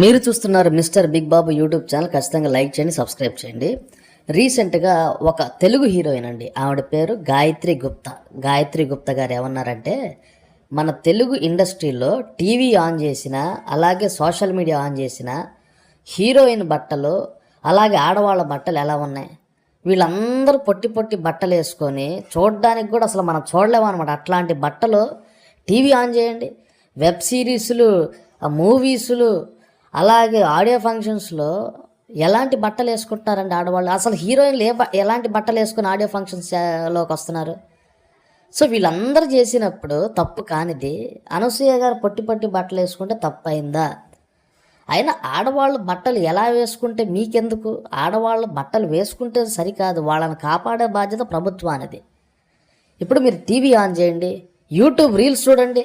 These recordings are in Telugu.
మీరు చూస్తున్నారు మిస్టర్ బిగ్ బాబు యూట్యూబ్ ఛానల్. ఖచ్చితంగా లైక్ చేయండి, సబ్స్క్రైబ్ చేయండి. రీసెంట్గా ఒక తెలుగు హీరోయిన్ అండి, ఆవిడ పేరు గాయత్రి గుప్తా. గాయత్రి గుప్తా గారు ఏమన్నారంటే, మన తెలుగు ఇండస్ట్రీలో టీవీ ఆన్ చేసిన, అలాగే సోషల్ మీడియా ఆన్ చేసిన హీరోయిన్ బట్టలు, అలాగే ఆడవాళ్ళ బట్టలు ఎలా ఉన్నాయి? వీళ్ళందరూ పొట్టి పొట్టి బట్టలు వేసుకొని చూడడానికి కూడా అసలు మనం చూడలేము అనమాట. అట్లాంటి బట్టలు టీవీ ఆన్ చేయండి, వెబ్ సిరీస్లు, మూవీసులు, అలాగే ఆడియో ఫంక్షన్స్లో ఎలాంటి బట్టలు వేసుకుంటున్నారండి ఆడవాళ్ళు? అసలు హీరోయిన్లు ఎలాంటి బట్టలు వేసుకుని ఆడియో ఫంక్షన్స్లోకి వస్తున్నారు? సో వీళ్ళందరూ చేసినప్పుడు తప్పు కానిది అనసూయ గారు పొట్టి పొట్టి బట్టలు వేసుకుంటే తప్పు అయిందా? అయినా ఆడవాళ్ళు బట్టలు ఎలా వేసుకుంటే మీకెందుకు? ఆడవాళ్ళు బట్టలు వేసుకుంటే సరికాదు, వాళ్ళని కాపాడే బాధ్యత ప్రభుత్వానిది. ఇప్పుడు మీరు టీవీ ఆన్ చేయండి, యూట్యూబ్ రీల్స్ చూడండి,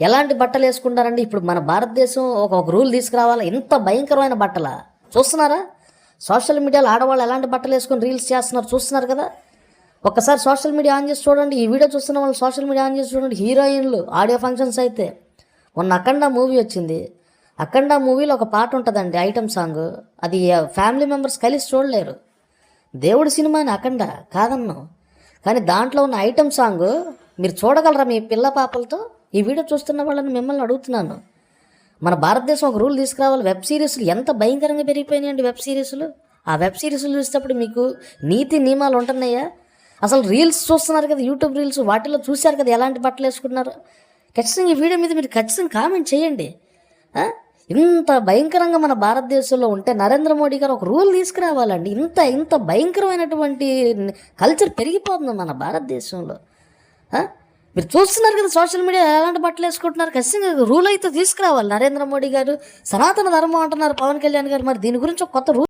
ఎలాంటి బట్టలు వేసుకుంటారండి? ఇప్పుడు మన భారతదేశం ఒక రూల్ తీసుకురావాలా? ఇంత భయంకరమైన బట్టల చూస్తున్నారా? సోషల్ మీడియాలో ఆడవాళ్ళు ఎలాంటి బట్టలు వేసుకొని రీల్స్ చేస్తున్నారు చూస్తున్నారు కదా. ఒక్కసారి సోషల్ మీడియా ఆన్ చేసి చూడండి, ఈ వీడియో చూస్తున్న వాళ్ళు సోషల్ మీడియా ఆన్ చేసి చూడండి. హీరోయిన్లు ఆడియో ఫంక్షన్స్ అయితే, మొన్న అఖండ మూవీ వచ్చింది. అఖండ మూవీలో ఒక పాట ఉంటుందండి, ఐటమ్ సాంగ్. అది ఫ్యామిలీ మెంబర్స్ కలిసి చూడలేరు. దేవుడి సినిమాని అఖండ కాదన్నాం, కానీ దాంట్లో ఉన్న ఐటమ్ సాంగ్ మీరు చూడగలరా మీ పిల్ల పాపలతో? ఈ వీడియో చూస్తున్న వాళ్ళని మిమ్మల్ని అడుగుతున్నాను. మన భారతదేశం ఒక రూల్ తీసుకురావాలి. వెబ్ సిరీస్లు ఎంత భయంకరంగా పెరిగిపోయినాయండి. వెబ్ సిరీస్లు, ఆ వెబ్ సిరీస్లు చూసేటప్పుడు మీకు నీతి నియమాలు ఉంటున్నాయా? అసలు రీల్స్ చూస్తున్నారు కదా, యూట్యూబ్ రీల్స్, వాటిలో చూశారు కదా ఎలాంటి బట్టలు వేసుకుంటున్నారు. ఖచ్చితంగా ఈ వీడియో మీద మీరు ఖచ్చితంగా కామెంట్ చేయండి. ఇంత భయంకరంగా మన భారతదేశంలో ఉంటే నరేంద్ర మోడీ గారు ఒక రూల్ తీసుకురావాలండి. ఇంత భయంకరమైనటువంటి కల్చర్ పెరిగిపోతుంది మన భారతదేశంలో. మీరు చూస్తున్నారు కదా సోషల్ మీడియా ఎలాంటి బట్టలు వేసుకుంటున్నారు. ఖచ్చితంగా రూల్ అయితే తీసుకురావాలి నరేంద్ర మోడీ గారు. సనాతన ధర్మం అంటున్నారు పవన్ కళ్యాణ్ గారు. మరి దీని గురించి ఒక కొత్త రూల్